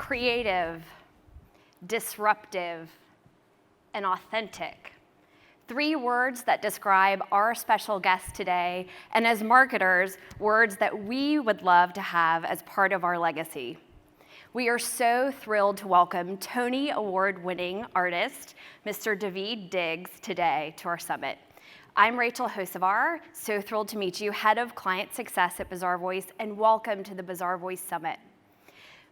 creative, disruptive, and authentic. 3 words that describe our special guest today, and as marketers, words that we would love to have as part of our legacy. We are so thrilled to welcome Tony Award-winning artist, Mr. Daveed Diggs, today to our summit. I'm Rachel Hocevar, so thrilled to meet you, Head of Client Success at Bazaarvoice, and welcome to the Bazaarvoice Summit.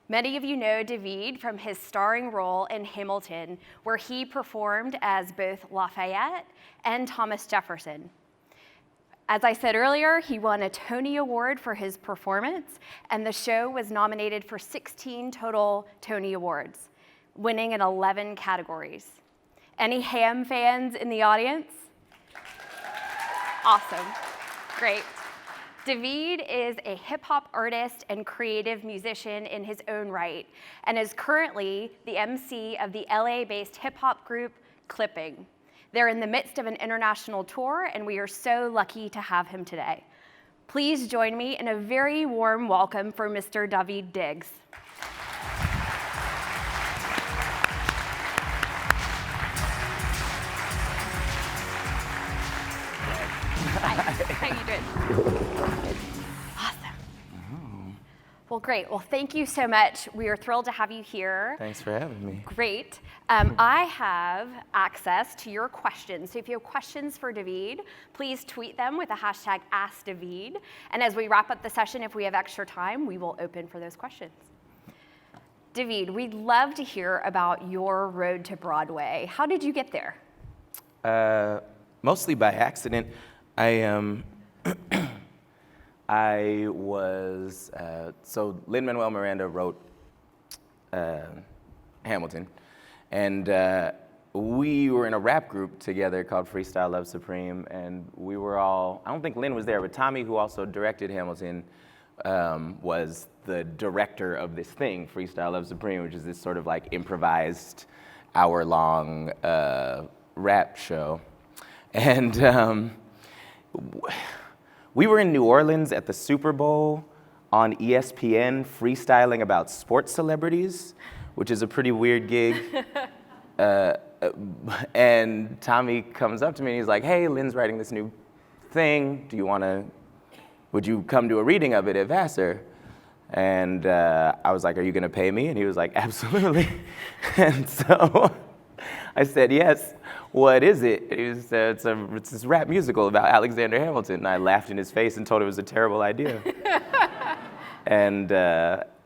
Many of you know Daveed from his starring role in Hamilton, where he performed as both Lafayette and Thomas Jefferson. As I said earlier, he won a Tony Award for his performance, and the show was nominated for 16 total Tony Awards, winning in 11 categories. Any Ham fans in the audience? Awesome, great. Daveed is a hip-hop artist and creative musician in his own right, and is currently the MC of the LA-based hip-hop group Clipping. They're in the midst of an international tour, and we are so lucky to have him today. Please join me in a very warm welcome for Mr. Daveed Diggs. How you doing? Awesome. Well, great. Well, thank you so much. We are thrilled to have you here. Thanks for having me. Great. I have access to your questions. So if you have questions for Daveed, please tweet them with the hashtag #AskDaveed. And as we wrap up the session, if we have extra time, we will open for those questions. Daveed, we'd love to hear about your road to Broadway. How did you get there? Mostly by accident. I was, so Lin-Manuel Miranda wrote Hamilton, and we were in a rap group together called Freestyle Love Supreme, and we were all, I don't think Lin was there, but Tommy, who also directed Hamilton, was the director of this thing, Freestyle Love Supreme, which is this sort of like improvised hour-long rap show. And we were in New Orleans at the Super Bowl on ESPN freestyling about sports celebrities, which is a pretty weird gig. And Tommy comes up to me and he's like, hey, Lynn's writing this new thing. Would you come to a reading of it at Vassar? And I was like, are you gonna pay me? And he was like, absolutely. And so I said, yes. What is it? It's this rap musical about Alexander Hamilton. And I laughed in his face and told him it was a terrible idea. And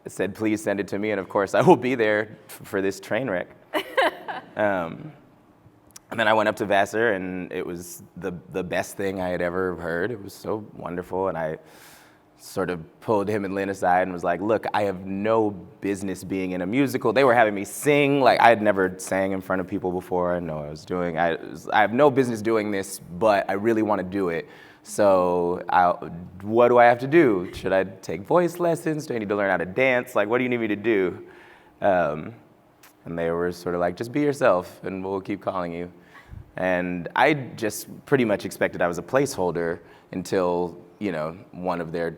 said, please send it to me. And of course, I will be there for this train wreck. And then I went up to Vassar, and it was the best thing I had ever heard. It was so wonderful. And I sort of pulled him and Lynn aside and was like, look, I have no business being in a musical. They were having me sing. Like, I had never sang in front of people before. I didn't know what I was doing. I have no business doing this, but I really want to do it. So what do I have to do? Should I take voice lessons? Do I need to learn how to dance? Like, what do you need me to do? And they were sort of like, just be yourself, and we'll keep calling you. And I just pretty much expected I was a placeholder until, you know, one of their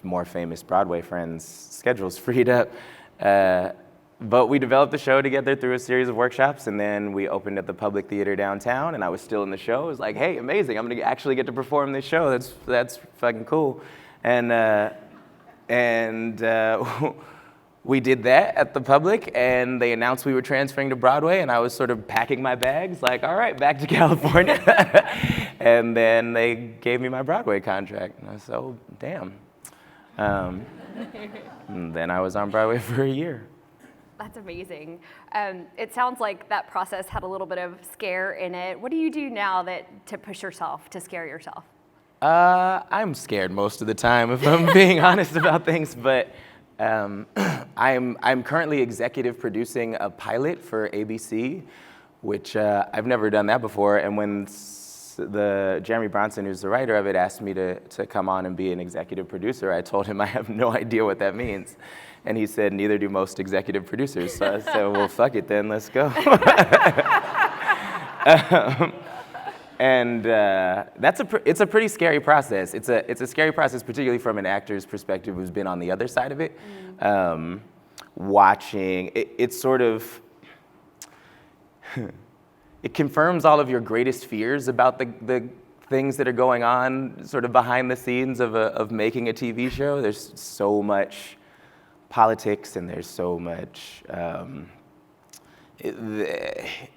more famous Broadway friends' schedules freed up. But we developed the show together through a series of workshops, and then we opened at the Public Theater downtown, and I was still in the show. It was like, hey, amazing, I'm gonna actually get to perform this show. That's fucking cool. And we did that at the Public, and they announced we were transferring to Broadway, and I was sort of packing my bags, like, all right, back to California. And then they gave me my Broadway contract, and I was so, damn. And then I was on Broadway for a year. That's amazing. It sounds like that process had a little bit of scare in it. What do you do now to push yourself, to scare yourself? I'm scared most of the time, if I'm being honest about things, but I'm currently executive producing a pilot for ABC, which I've never done that before. And when Jeremy Bronson, who's the writer of it, asked me to come on and be an executive producer, I told him I have no idea what that means. And he said, neither do most executive producers. So I said, well, fuck it then, let's go. And it's a pretty scary process. It's a scary process, particularly from an actor's perspective who's been on the other side of it. watching, it's sort of, it confirms all of your greatest fears about the things that are going on sort of behind the scenes of making a TV show. There's so much politics and there's so much,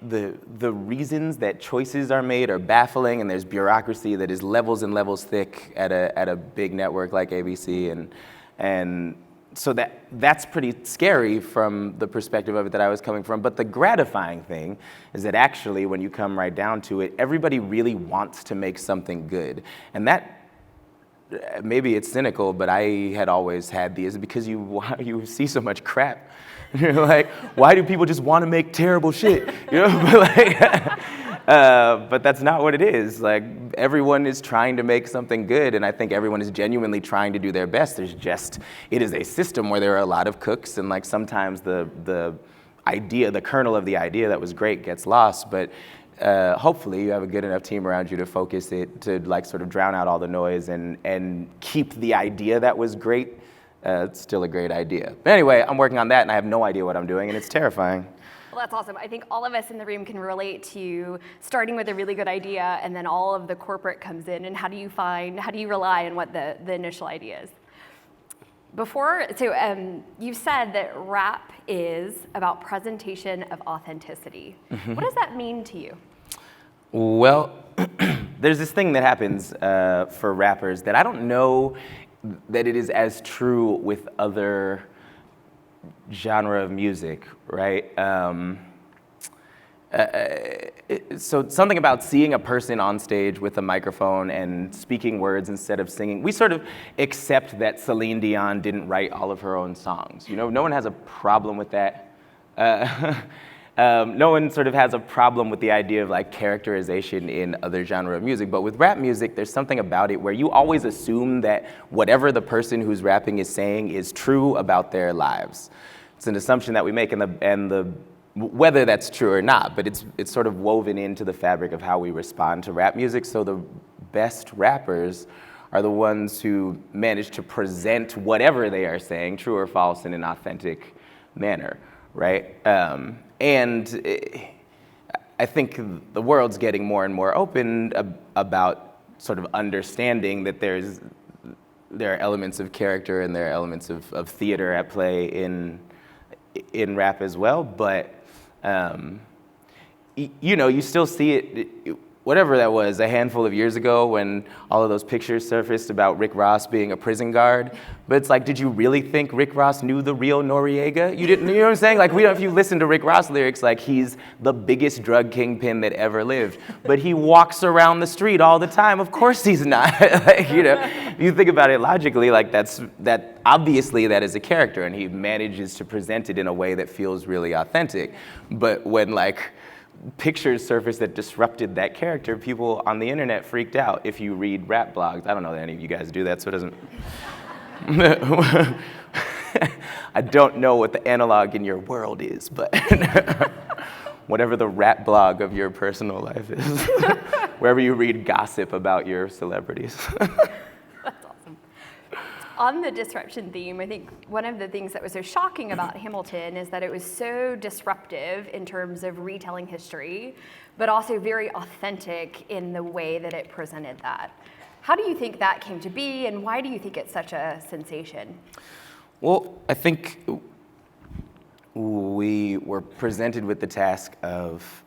the reasons that choices are made are baffling, and there's bureaucracy that is levels and levels thick at a big network like ABC, and so that's pretty scary from the perspective of it that I was coming from. But the gratifying thing is that actually, when you come right down to it, everybody really wants to make something good, and that, maybe it's cynical, but I had always had these because you see so much crap. You're like, why do people just want to make terrible shit? You know, but that's not what it is. Like, everyone is trying to make something good, and I think everyone is genuinely trying to do their best. It is a system where there are a lot of cooks, and like sometimes the idea, the kernel of the idea that was great gets lost, but hopefully you have a good enough team around you to focus it, to like sort of drown out all the noise and keep the idea that was great. It's still a great idea. But anyway, I'm working on that, and I have no idea what I'm doing, and it's terrifying. Well, that's awesome. I think all of us in the room can relate to starting with a really good idea, and then all of the corporate comes in, and how do you rely on what the initial idea is? You've said that rap is about presentation of authenticity. Mm-hmm. What does that mean to you? Well, there's this thing that happens for rappers that I don't know that it is as true with other genre of music, right? So something about seeing a person on stage with a microphone and speaking words instead of singing. We sort of accept that Celine Dion didn't write all of her own songs. You know, no one has a problem with that. No one sort of has a problem with the idea of like characterization in other genre of music, but with rap music, there's something about it where you always assume that whatever the person who's rapping is saying is true about their lives. It's an assumption that we make, whether that's true or not, but it's sort of woven into the fabric of how we respond to rap music. So the best rappers are the ones who manage to present whatever they are saying, true or false, in an authentic manner, right? And I think the world's getting more and more open about sort of understanding that there are elements of character and there are elements of theater at play in rap as well. But you know, you still see it. Whatever that was, a handful of years ago when all of those pictures surfaced about Rick Ross being a prison guard. But it's like, did you really think Rick Ross knew the real Noriega? You didn't, you know what I'm saying? Like, if you listen to Rick Ross lyrics, like he's the biggest drug kingpin that ever lived. But he walks around the street all the time. Of course he's not. Like, you know, if you think about it logically, like obviously that is a character, and he manages to present it in a way that feels really authentic. But when like pictures surfaced that disrupted that character, people on the internet freaked out. If you read rap blogs, I don't know that any of you guys do that, so it doesn't. I don't know what the analog in your world is, but whatever the rap blog of your personal life is, wherever you read gossip about your celebrities. That's awesome. On the disruption theme, I think one of the things that was so shocking about Hamilton is that it was so disruptive in terms of retelling history, but also very authentic in the way that it presented that. How do you think that came to be, and why do you think it's such a sensation? Well, I think we were presented with the task of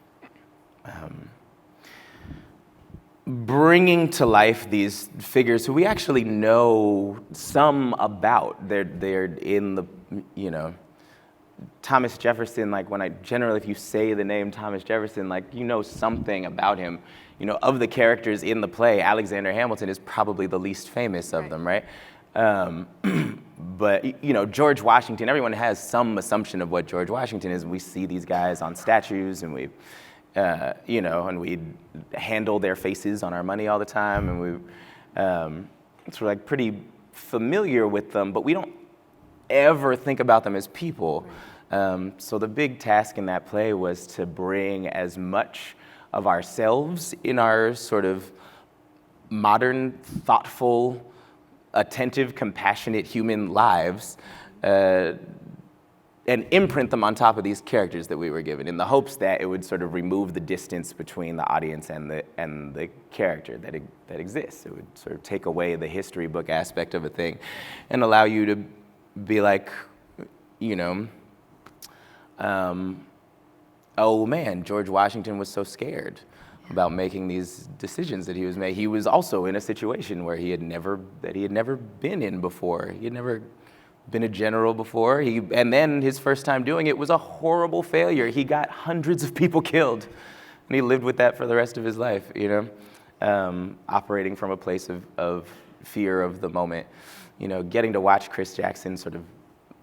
bringing to life these figures who we actually know some about. They're in the, you know, Thomas Jefferson, like generally if you say the name Thomas Jefferson, like you know something about him. You know, of the characters in the play, Alexander Hamilton is probably the least famous of them, right? But, you know, George Washington, everyone has some assumption of what George Washington is. We see these guys on statues, and we, you know, and we handle their faces on our money all the time, and we, so we're like pretty familiar with them, but we don't ever think about them as people. So the big task in that play was to bring as much of ourselves in our sort of modern, thoughtful, attentive, compassionate human lives and imprint them on top of these characters that we were given, in the hopes that it would sort of remove the distance between the audience and the character that exists. It would sort of take away the history book aspect of a thing and allow you to be like, you know, oh man, George Washington was so scared about making these decisions that he was making. He was also in a situation where he had never been in before. He had never been a general before. And then his first time doing it was a horrible failure. He got hundreds of people killed, and he lived with that for the rest of his life, you know, operating from a place of fear of the moment. You know, getting to watch Chris Jackson sort of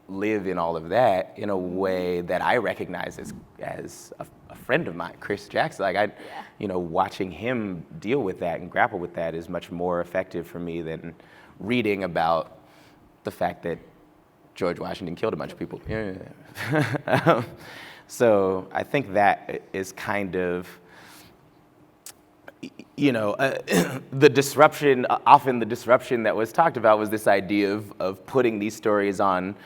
live in all of that in a way that I recognize as a friend of mine, Chris Jackson. Like you know, watching him deal with that and grapple with that is much more effective for me than reading about the fact that George Washington killed a bunch of people. So I think that is kind of, you know, the disruption, often the disruption that was talked about was this idea of putting these stories on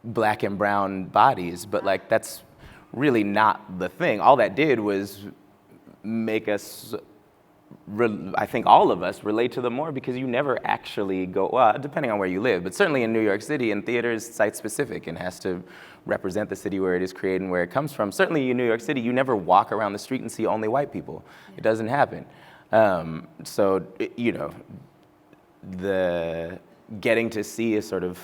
black and brown bodies, but like that's really not the thing. All that did was make us, I think all of us, relate to them more, because you never actually go, well, depending on where you live, but certainly in New York City, and theater is site-specific and has to represent the city where it is created and where it comes from. Certainly in New York City, you never walk around the street and see only white people. It doesn't happen. So, you know, the getting to see a sort of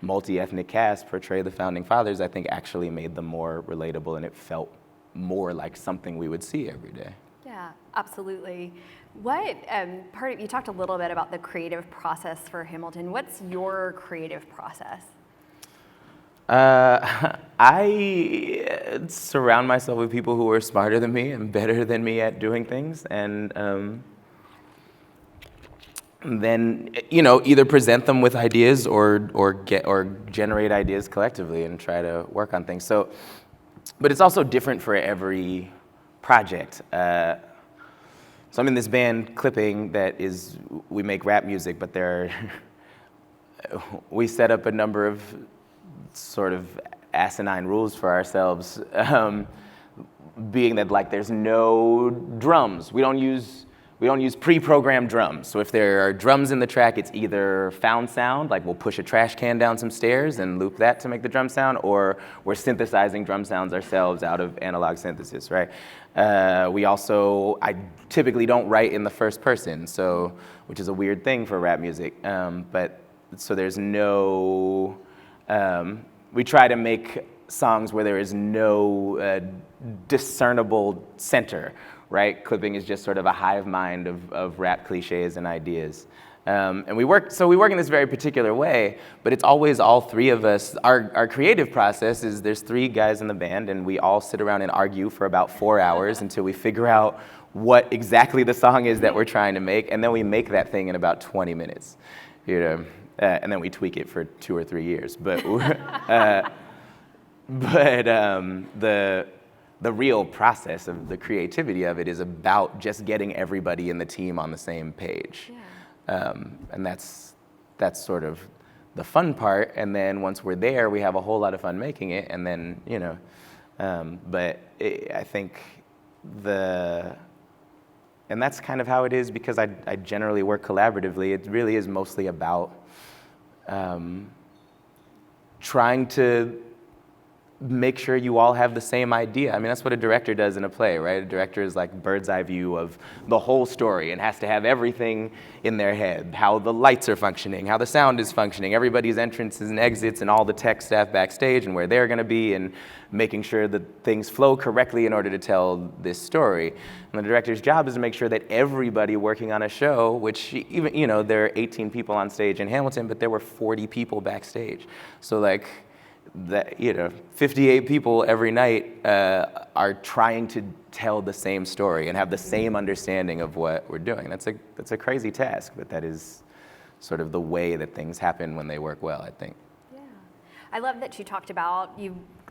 multi-ethnic cast portray the Founding Fathers, I think actually made them more relatable, and it felt more like something we would see every day. Yeah, absolutely. What you talked a little bit about the creative process for Hamilton. What's your creative process? I surround myself with people who are smarter than me and better than me at doing things, and then, you know, either present them with ideas or generate ideas collectively and try to work on things. So, but it's also different for every project. So I'm in this band, Clipping, we make rap music, but we set up a number of sort of asinine rules for ourselves, being that like there's no drums. We don't use pre-programmed drums. So if there are drums in the track, it's either found sound, like we'll push a trash can down some stairs and loop that to make the drum sound, or we're synthesizing drum sounds ourselves out of analog synthesis, right? I typically don't write in the first person, so, which is a weird thing for rap music. So there's no, we try to make songs where there is no discernible center, right? Clipping is just sort of a hive mind of rap cliches and ideas. And we work in this very particular way, but it's always all three of us. Our creative process is there's three guys in the band, and we all sit around and argue for about 4 hours until we figure out what exactly the song is that we're trying to make, and then we make that thing in about 20 minutes, you know, and then we tweak it for 2 or 3 years. But the real process of the creativity of it is about just getting everybody in the team on the same page. Yeah. And that's sort of the fun part. And then once we're there, we have a whole lot of fun making it. And then, you know, I think and that's kind of how it is, because I generally work collaboratively. It really is mostly about trying to make sure you all have the same idea. I mean, that's what a director does in a play, right? A director is like bird's eye view of the whole story and has to have everything in their head, how the lights are functioning, how the sound is functioning, everybody's entrances and exits, and all the tech staff backstage and where they're gonna be, and making sure that things flow correctly in order to tell this story. And the director's job is to make sure that everybody working on a show, which even, you know, there are 18 people on stage in Hamilton, but there were 40 people backstage. So like, that, you know, 58 people every night are trying to tell the same story and have the same understanding of what we're doing. That's a crazy task, but that is sort of the way that things happen when they work well, I think. Yeah, I love that you talked about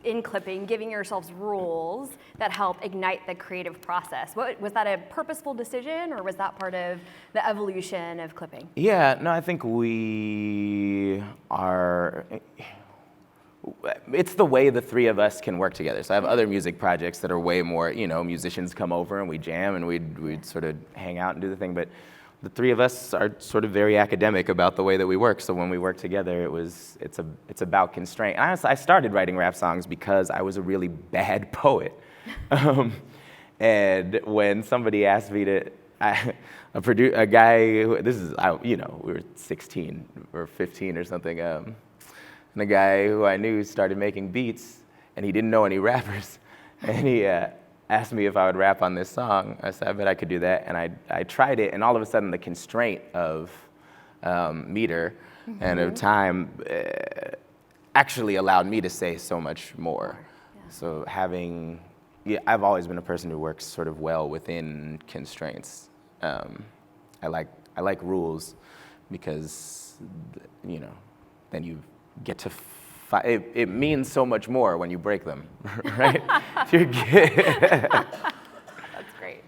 in Clipping giving yourselves rules that help ignite the creative process. Was that a purposeful decision, or was that part of the evolution of Clipping? Yeah, no, I think it's the way the three of us can work together. So I have other music projects that are way more, musicians come over and we jam and we'd sort of hang out and do the thing. But the three of us are sort of very academic about the way that we work. So when we work together, it's about constraint. And I started writing rap songs because I was a really bad poet. And when somebody asked me to, a guy, we were 16 or 15 or something, and a guy who I knew started making beats, and he didn't know any rappers, and he asked me if I would rap on this song. I said, I bet I could do that, and I tried it, and all of a sudden the constraint of meter and of time actually allowed me to say so much more. Yeah. So I've always been a person who works sort of well within constraints. I like rules because, then you get to it means so much more when you break them, right? That's great.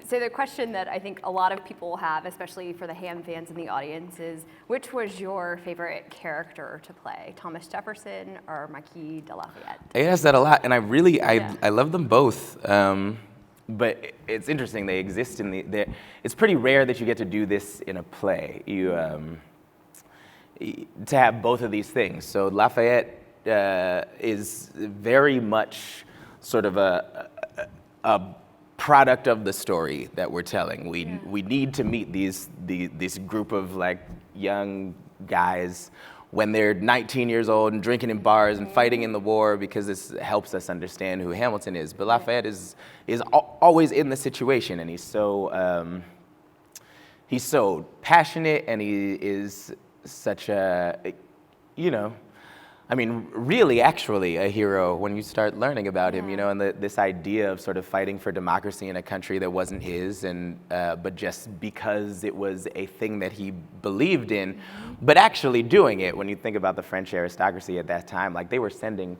So the question that I think a lot of people have, especially for the Ham fans in the audience, is which was your favorite character to play, Thomas Jefferson or Marquis de Lafayette? I ask that a lot, and I love them both. But it's interesting, they exist it's pretty rare that you get to do this in a play. To have both of these things. So Lafayette is very much sort of a product of the story that we're telling. We need to meet this group of like young guys when they're 19 years old and drinking in bars and fighting in the war, because this helps us understand who Hamilton is. But Lafayette is always in the situation, and he's so passionate, and he is such a, really actually a hero when you start learning about him, and this idea of sort of fighting for democracy in a country that wasn't his, and but just because it was a thing that he believed in, but actually doing it. When you think about the French aristocracy at that time, like they were sending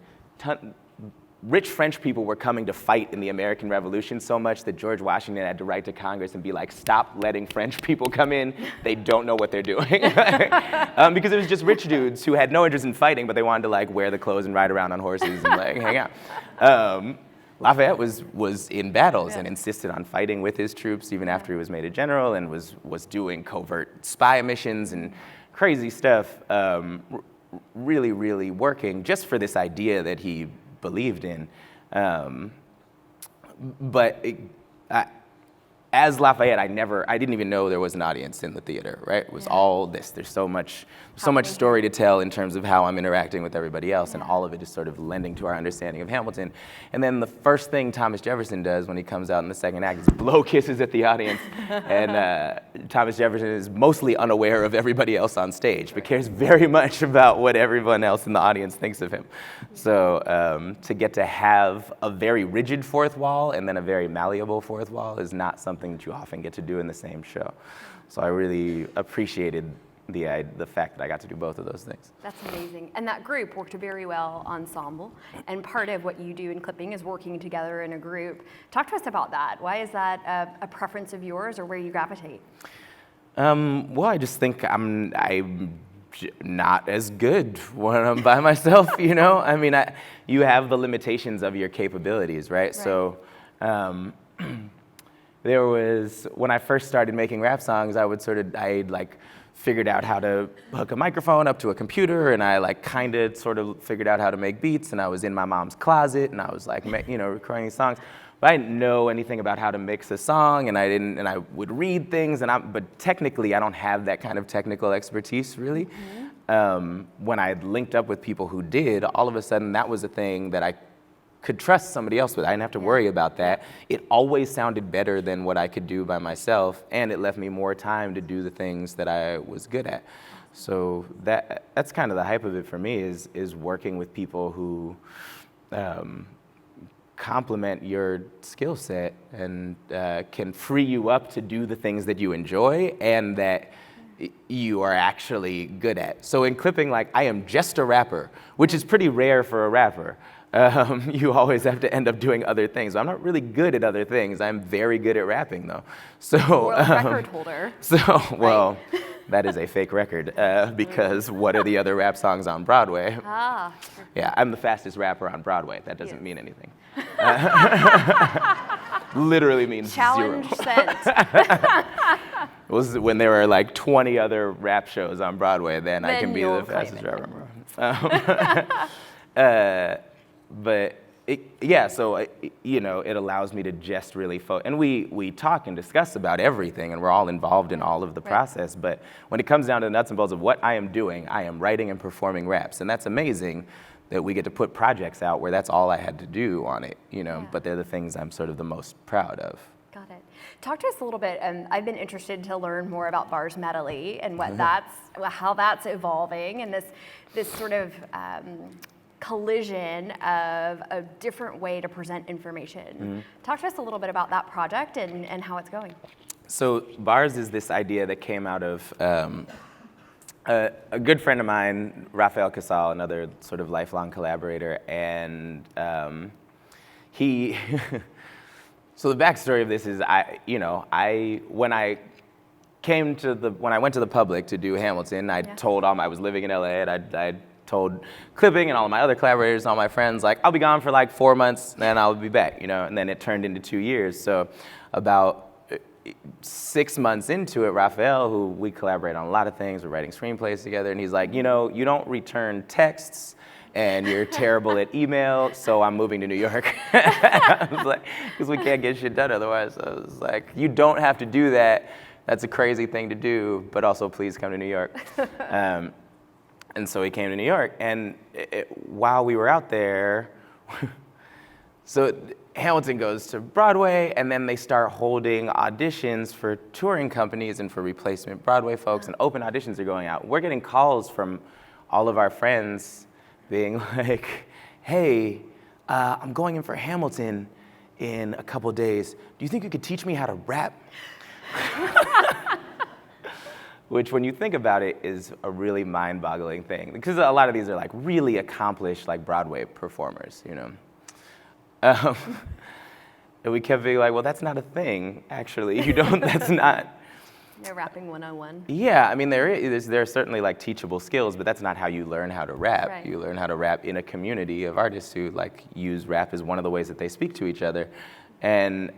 rich French people were coming to fight in the American Revolution so much that George Washington had to write to Congress and be like, stop letting French people come in. They don't know what they're doing. Because it was just rich dudes who had no interest in fighting, but they wanted to like wear the clothes and ride around on horses and like hang out. Lafayette was in battles and insisted on fighting with his troops even after he was made a general, and was doing covert spy missions and crazy stuff, really, really working just for this idea that he believed in. As Lafayette, I didn't even know there was an audience in the theater, right? It was all this. There's so much story to tell in terms of how I'm interacting with everybody else, and all of it is sort of lending to our understanding of Hamilton. And then the first thing Thomas Jefferson does when he comes out in the second act is blow kisses at the audience, and Thomas Jefferson is mostly unaware of everybody else on stage, but cares very much about what everyone else in the audience thinks of him. So to get to have a very rigid fourth wall and then a very malleable fourth wall is not something that you often get to do in the same show. So I really appreciated the fact that I got to do both of those things. That's amazing. And that group worked very well ensemble. And part of what you do in clipping is working together in a group. Talk to us about that. Why is that a preference of yours, or where you gravitate? Well, I just think I'm not as good when I'm by myself, I mean, you have the limitations of your capabilities, right? So there was, when I first started making rap songs, I figured out how to hook a microphone up to a computer, and I kind of sort of figured out how to make beats, and I was in my mom's closet, and I was recording these songs. But I didn't know anything about how to mix a song, and I would read things, but technically I don't have that kind of technical expertise, really. When I linked up with people who did, all of a sudden that was a thing that I could trust somebody else with. I didn't have to worry about that. It always sounded better than what I could do by myself, and it left me more time to do the things that I was good at. So that's kind of the hype of it for me, is working with people who complement your skill set and can free you up to do the things that you enjoy and that you are actually good at. So in clipping, I am just a rapper, which is pretty rare for a rapper. You always have to end up doing other things. I'm not really good at other things. I'm very good at rapping, though. So world record holder. So well, that is a fake record because what are the other rap songs on Broadway? Ah. Yeah, I'm the fastest rapper on Broadway. That doesn't mean anything. Literally means Challenge zero. sent. It was when there were like 20 other rap shows on Broadway, then I can be you'll the fastest claim rapper. But it allows me to just really focus. And we talk and discuss about everything, and we're all involved in all of the process. But when it comes down to the nuts and bolts of what I am doing, I am writing and performing raps, and that's amazing that we get to put projects out where that's all I had to do on it, But they're the things I'm sort of the most proud of. Got it. Talk to us a little bit, I've been interested to learn more about Bars Medley and what how that's evolving, and this sort of collision of a different way to present information. Talk to us a little bit about that project and how it's going. So Bars is this idea that came out of a good friend of mine, Rafael Casal, another sort of lifelong collaborator, and he. So the backstory of this is, when I went to the public to do Hamilton, I told I was living in LA, and I told Clipping and all of my other collaborators, all my friends, like, I'll be gone for like 4 months, then I'll be back, And then it turned into 2 years. So about 6 months into it, Rafael, who we collaborate on a lot of things, we're writing screenplays together, and he's like, you don't return texts, and you're terrible at email, so I'm moving to New York. I was like, because we can't get shit done otherwise. So I was like, you don't have to do that. That's a crazy thing to do, but also please come to New York. And so he came to New York, and while we were out there, so Hamilton goes to Broadway, and then they start holding auditions for touring companies and for replacement Broadway folks, and open auditions are going out. We're getting calls from all of our friends being like, hey, I'm going in for Hamilton in a couple days. Do you think you could teach me how to rap? Which, when you think about it, is a really mind-boggling thing. Because a lot of these are like really accomplished like Broadway performers, And we kept being like, well, that's not a thing, actually. That's not. No rapping 101. Yeah, I mean, there are certainly like teachable skills, but that's not how you learn how to rap. Right. You learn how to rap in a community of artists who like use rap as one of the ways that they speak to each other. And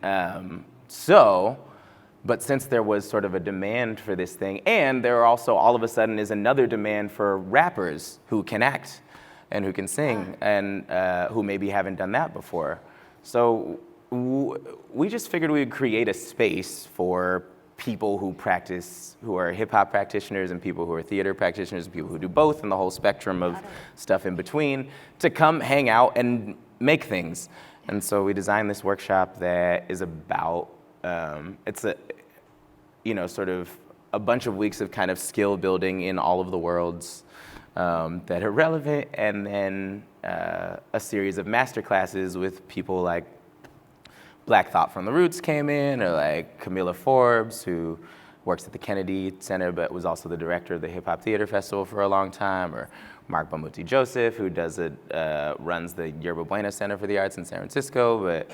but since there was sort of a demand for this thing, and there also all of a sudden is another demand for rappers who can act and who can sing and who maybe haven't done that before. So we just figured we would create a space for people who are hip hop practitioners, and people who are theater practitioners, and people who do both, and the whole spectrum of stuff in between, to come hang out and make things. And so we designed this workshop that is about, it's sort of a bunch of weeks of kind of skill building in all of the worlds that are relevant, and then a series of master classes with people like Black Thought from the Roots came in, or like Camilla Forbes, who works at the Kennedy Center but was also the director of the Hip Hop Theater Festival for a long time, or Mark Bamuthi Joseph, who runs the Yerba Buena Center for the Arts in San Francisco, but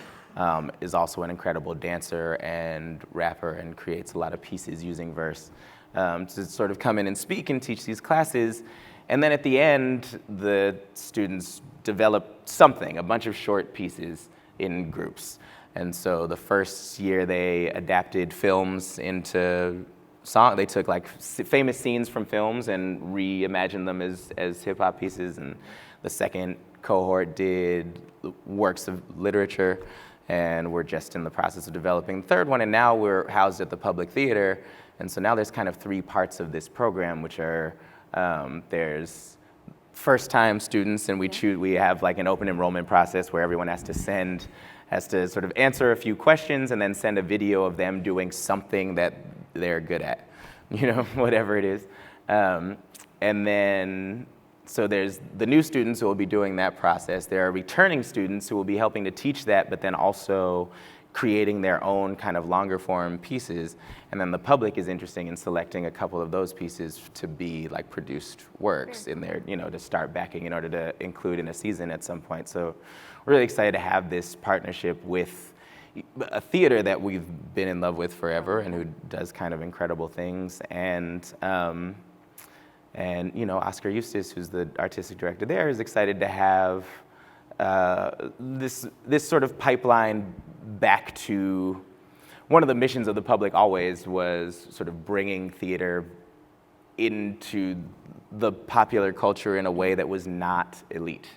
is also an incredible dancer and rapper and creates a lot of pieces using verse to sort of come in and speak and teach these classes. And then at the end, the students develop something, a bunch of short pieces in groups. And so the first year they adapted films into song. They took like famous scenes from films and reimagined them as hip hop pieces. And the second cohort did works of literature, and we're just in the process of developing the third one. And now we're housed at the Public Theater. And so now there's kind of 3 parts of this program, which are there's first-time students, and we have like an open enrollment process where everyone has to sort of answer a few questions and then send a video of them doing something that they're good at, whatever it is. And then, so there's the new students who will be doing that process. There are returning students who will be helping to teach that, but then also creating their own kind of longer form pieces. And then the public is interesting in selecting a couple of those pieces to be like produced works in there, to start backing in order to include in a season at some point. So we're really excited to have this partnership with, a theater that we've been in love with forever and who does kind of incredible things. And you know, Oscar Eustace, who's the artistic director there, is excited to have this sort of pipeline back to one of the missions of the public always was sort of bringing theater into the popular culture in a way that was not elite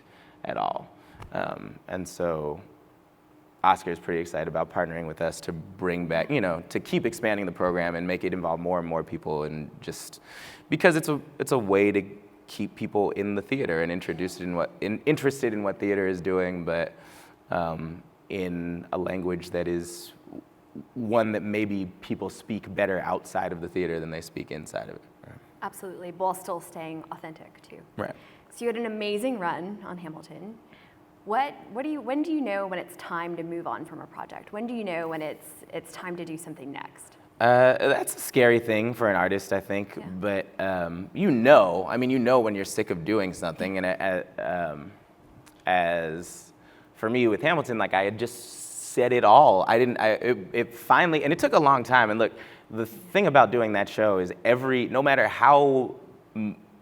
at all. And so Oscar is pretty excited about partnering with us to bring back, you know, to keep expanding the program and make it involve more and more people, and just because it's a way to keep people in the theater and interested in what theater is doing, but in a language that is one that maybe people speak better outside of the theater than they speak inside of it. Right? Absolutely, while still staying authentic too. Right. So you had an amazing run on Hamilton. When do you know when it's time to move on from a project? When do you know when it's time to do something next? That's a scary thing for an artist, I think. Yeah. But you know when you're sick of doing something. And as for me with Hamilton, like I had just said it all. It finally, and it took a long time. And look, the thing about doing that show is no matter how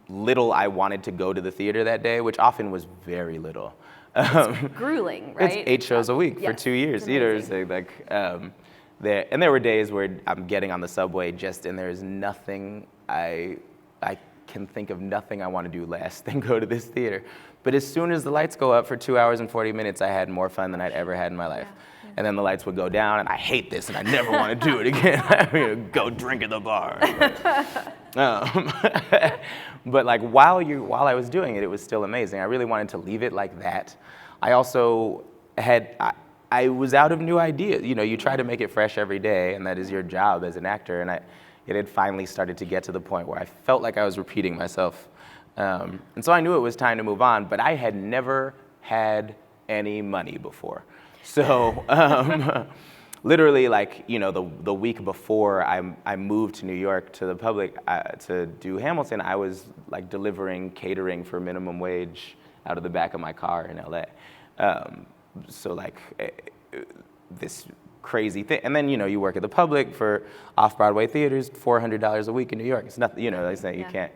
little I wanted to go to the theater that day, which often was very little. It's grueling, right? It's 8 shows a week for 2 years. Theater, there were days where I'm getting on the subway and there is nothing I can think of nothing I want to do less than go to this theater. But as soon as the lights go up for 2 hours and 40 minutes, I had more fun than I'd ever had in my life. Yeah. And then the lights would go down, and I hate this, and I never want to do it again. I mean, go drink at the bar. But like while I was doing it, it was still amazing. I really wanted to leave it like that. I also I was out of new ideas. You know, you try to make it fresh every day, and that is your job as an actor. And it had finally started to get to the point where I felt like I was repeating myself. And so I knew it was time to move on, but I had never had any money before. So literally, like, you know, the week before I moved to New York to the public to do Hamilton, I was like delivering catering for minimum wage out of the back of my car in LA. So like this crazy thing. And then, you know, you work at the public for off-Broadway theaters, $400 a week in New York. It's nothing, you know, they say you can't.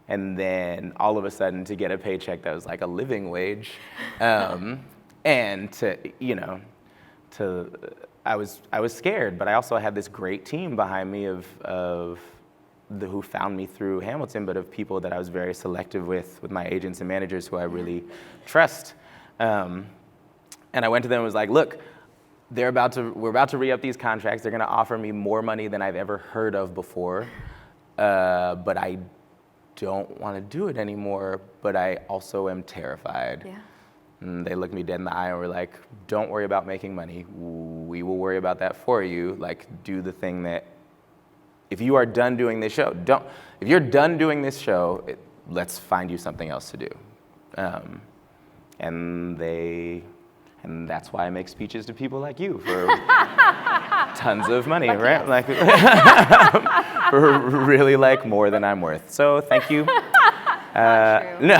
And then all of a sudden to get a paycheck that was like a living wage, and I was scared, but I also had this great team behind me who found me through Hamilton, but of people that I was very selective with my agents and managers who I really trust. And I went to them and was like, look, we're about to re-up these contracts. They're gonna offer me more money than I've ever heard of before, but I don't want to do it anymore, but I also am terrified. Yeah. And they looked me dead in the eye and were like, don't worry about making money. We will worry about that for you. Like, do the thing that, if you are done doing this show, if you're done doing this show, let's find you something else to do. And that's why I make speeches to people like you for tons of money, right? Like, for really like more than I'm worth. So thank you. No.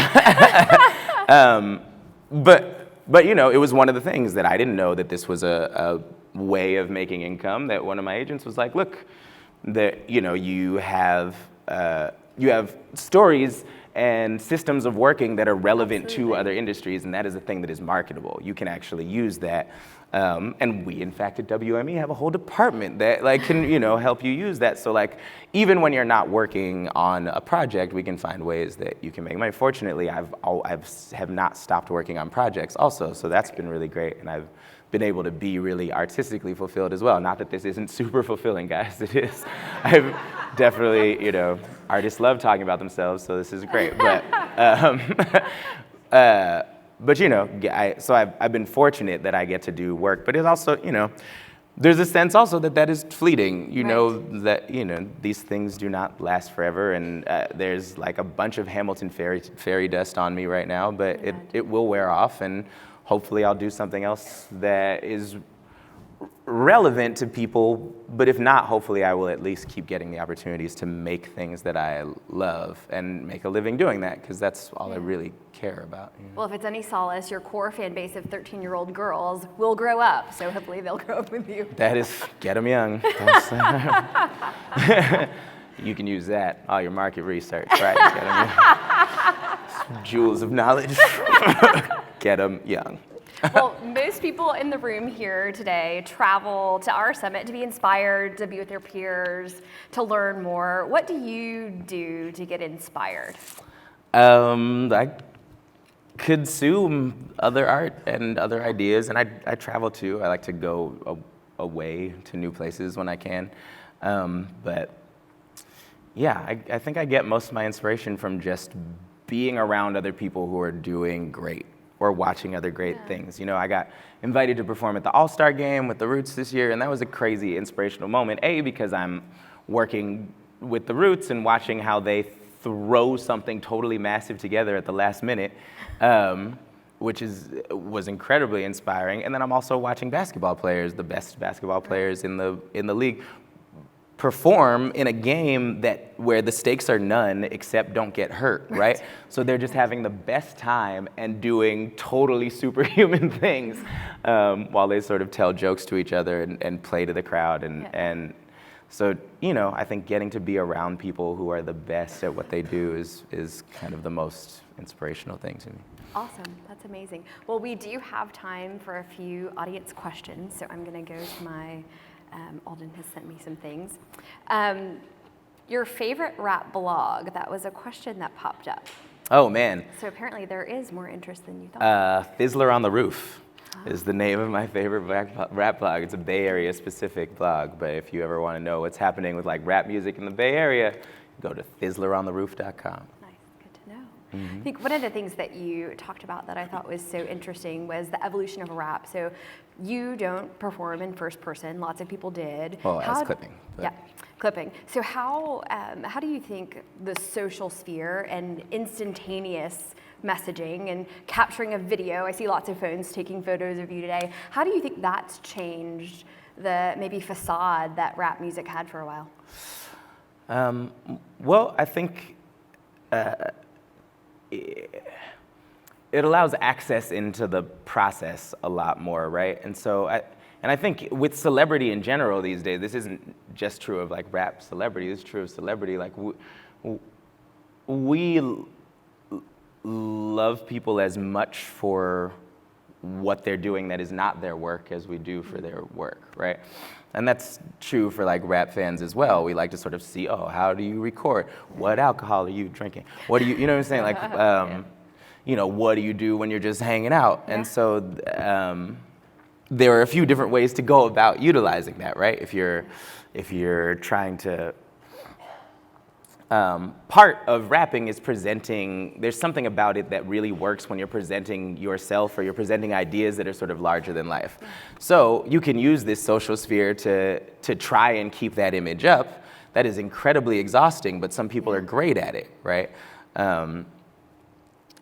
But you know, it was one of the things that I didn't know that this was a way of making income. That one of my agents was like, look, that you know you have stories and systems of working that are relevant to other industries, and that is a thing that is marketable. You can actually use that. And we, in fact, at WME have a whole department that like can, you know, help you use that. So like, even when you're not working on a project, we can find ways that you can make money. Fortunately, I have not stopped working on projects also, so that's been really great, and I've been able to be really artistically fulfilled as well. Not that this isn't super fulfilling, guys. It is. I've definitely, you know, artists love talking about themselves, so this is great. But you know, so I've been fortunate that I get to do work, but it's also, you know, there's a sense also that is fleeting. You know that, you know, these things do not last forever, and there's like a bunch of Hamilton fairy dust on me right now, but it will wear off, and hopefully I'll do something else that is relevant to people, but if not, hopefully I will at least keep getting the opportunities to make things that I love and make a living doing that, because that's all I really care about. You know? Well, if it's any solace, your core fan base of 13-year-old girls will grow up, so hopefully they'll grow up with you. That is, get them young. You can use that, all your market research, right? Get 'em young. Jewels of knowledge. Get them young. Well, most people in the room here today travel to our summit to be inspired, to be with their peers, to learn more. What do you do to get inspired? I consume other art and other ideas, and I travel too. I like to go away to new places when I can. But yeah, I think I get most of my inspiration from just being around other people who are doing great, or watching other great things. You know, I got invited to perform at the All-Star Game with the Roots this year, and that was a crazy inspirational moment. A, because I'm working with the Roots and watching how they throw something totally massive together at the last minute, which was incredibly inspiring. And then I'm also watching basketball players, the best basketball players in the league, perform in a game where the stakes are none except don't get hurt, right? So they're just having the best time and doing totally superhuman things while they sort of tell jokes to each other and play to the crowd. And so, you know, I think getting to be around people who are the best at what they do is kind of the most inspirational thing to me. Awesome, that's amazing. Well, we do have time for a few audience questions, so I'm gonna go to my Alden has sent me some things. Your favorite rap blog, that was a question that popped up. Oh, man. So apparently there is more interest than you thought. Fizzler on the Roof is the name of my favorite rap blog. It's a Bay Area specific blog, but if you ever want to know what's happening with like rap music in the Bay Area, go to fizzlerontheroof.com. I think one of the things that you talked about that I thought was so interesting was the evolution of rap. So you don't perform in first person. Lots of people did. Well, as clipping. Yeah, clipping. So how do you think the social sphere and instantaneous messaging and capturing a video, I see lots of phones taking photos of you today, how do you think that's changed the maybe facade that rap music had for a while? Well, I think it allows access into the process a lot more, right? And so, I think with celebrity in general these days, this isn't just true of like rap celebrity, it's true of celebrity. Like we love people as much for what they're doing that is not their work as we do for their work, right? And that's true for like rap fans as well. We like to sort of see, oh, how do you record? What alcohol are you drinking? What do you know what I'm saying? Like, you know, what do you do when you're just hanging out? Yeah. And so there are a few different ways to go about utilizing that, right? If you're trying to, part of rapping is presenting, there's something about it that really works when you're presenting yourself or you're presenting ideas that are sort of larger than life. So you can use this social sphere to try and keep that image up. That is incredibly exhausting, but some people are great at it, right?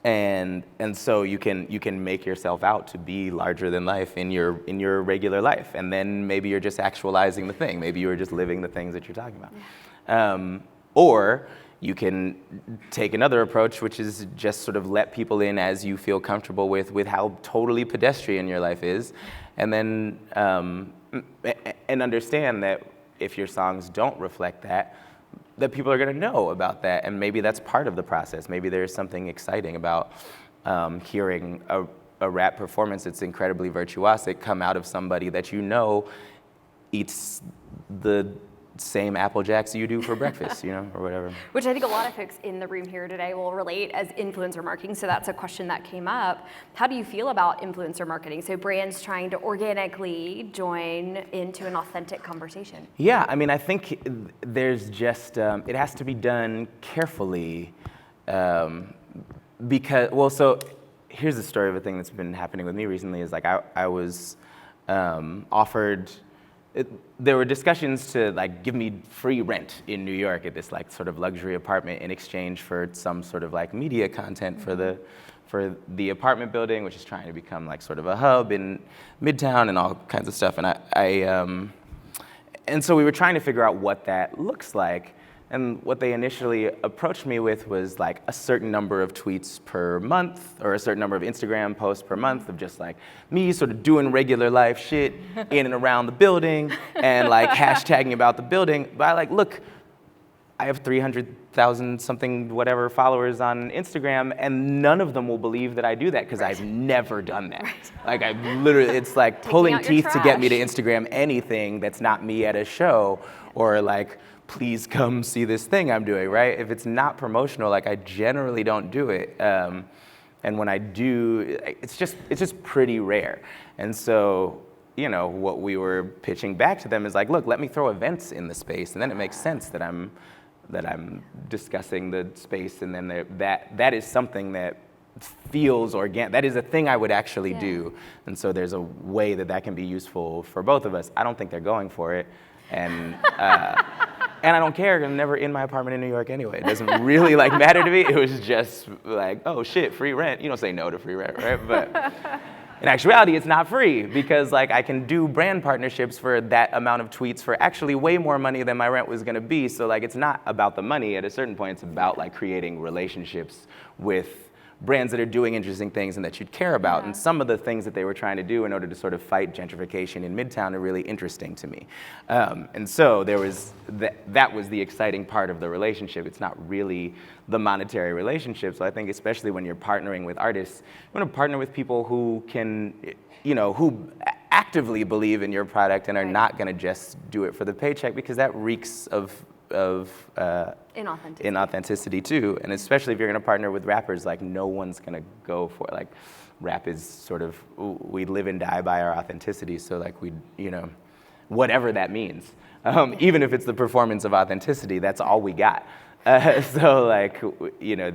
And so you can make yourself out to be larger than life in your regular life, and then maybe you're just actualizing the thing. Maybe you're just living the things that you're talking about. Or you can take another approach, which is just sort of let people in as you feel comfortable with how totally pedestrian your life is, and then and understand that if your songs don't reflect that people are going to know about that, and maybe that's part of the process. Maybe there's something exciting about hearing a rap performance that's incredibly virtuosic come out of somebody that you know eats the same Apple Jacks you do for breakfast, you know, or whatever. Which I think a lot of folks in the room here today will relate as influencer marketing, so that's a question that came up. How do you feel about influencer marketing? So brands trying to organically join into an authentic conversation. Yeah, I mean, I think there's just, it has to be done carefully because, well, so here's the story of a thing that's been happening with me recently is like I was offered, there were discussions to like give me free rent in New York at this like sort of luxury apartment in exchange for some sort of like media content for for the apartment building, which is trying to become like sort of a hub in Midtown and all kinds of stuff. And so we were trying to figure out what that looks like. And what they initially approached me with was like a certain number of tweets per month or a certain number of Instagram posts per month of just like me sort of doing regular life shit in and around the building and like hashtagging about the building. But I like, look, I have 300,000 something whatever followers on Instagram, and none of them will believe that I do that because I've never done that. Like I literally, it's like pulling teeth to get me to Instagram anything that's not me at a show, or like, please come see this thing I'm doing, right? If it's not promotional, like I generally don't do it. And when I do, it's just pretty rare. And so, you know, what we were pitching back to them is like, look, let me throw events in the space, and then it makes sense that I'm discussing the space, and then that is something that feels organic. That is a thing I would actually do. And so there's a way that can be useful for both of us. I don't think they're going for it. And and I don't care, I'm never in my apartment in New York anyway. It doesn't really like matter to me. It was just like, oh shit, free rent. You don't say no to free rent, right? But in actuality, it's not free, because like I can do brand partnerships for that amount of tweets for actually way more money than my rent was gonna be. So like it's not about the money. At a certain point, it's about like creating relationships with brands that are doing interesting things and that you'd care about. And some of the things that they were trying to do in order to sort of fight gentrification in Midtown are really interesting to me. And so there was that was the exciting part of the relationship. It's not really the monetary relationship. So I think especially when you're partnering with artists, you want to partner with people who can, you know, who actively believe in your product and are not going to just do it for the paycheck, because that reeks of inauthenticity too. And especially if you're gonna partner with rappers, like no one's gonna go for it. Like rap is sort of, we live and die by our authenticity. So like we, you know, whatever that means. Even if it's the performance of authenticity, that's all we got. So like, you know,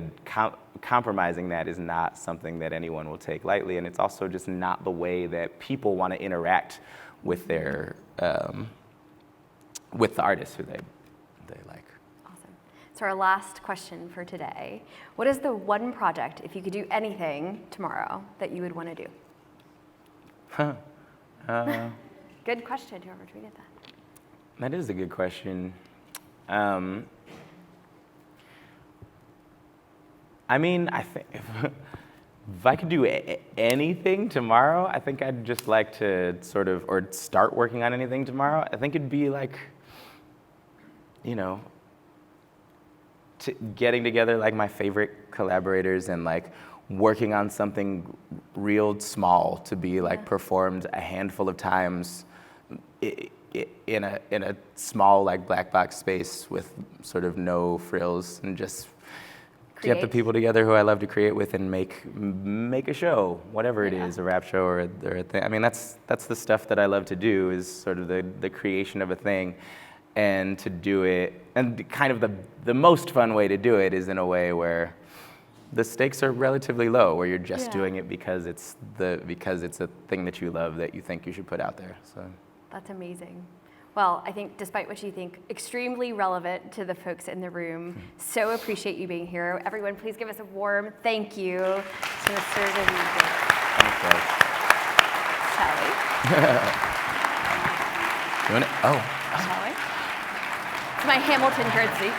compromising that is not something that anyone will take lightly. And it's also just not the way that people wanna interact with their, with the artists who they like. Awesome. So our last question for today, what is the one project, if you could do anything tomorrow, that you would want to do? Good question, whoever tweeted that. That is a good question. I mean, I think if I could do anything tomorrow, I think I'd just like to sort of, or start working on anything tomorrow. I think it'd be like, you know, getting together like my favorite collaborators and like working on something real small to be like performed a handful of times in a small like black box space with sort of no frills, and just get the people together who I love to create with and make a show, whatever it is, a rap show or a thing. I mean, that's the stuff that I love to do, is sort of the creation of a thing. And to do it, and kind of the most fun way to do it is in a way where the stakes are relatively low, where you're just doing it because it's a thing that you love that you think you should put out there. So that's amazing. Well, I think despite what you think, extremely relevant to the folks in the room. So appreciate you being here. Everyone, please give us a warm thank you to Mr. DeVito. Thanks, guys. Shall we? You want it? Oh. Shall we? It's my Hamilton curtsy.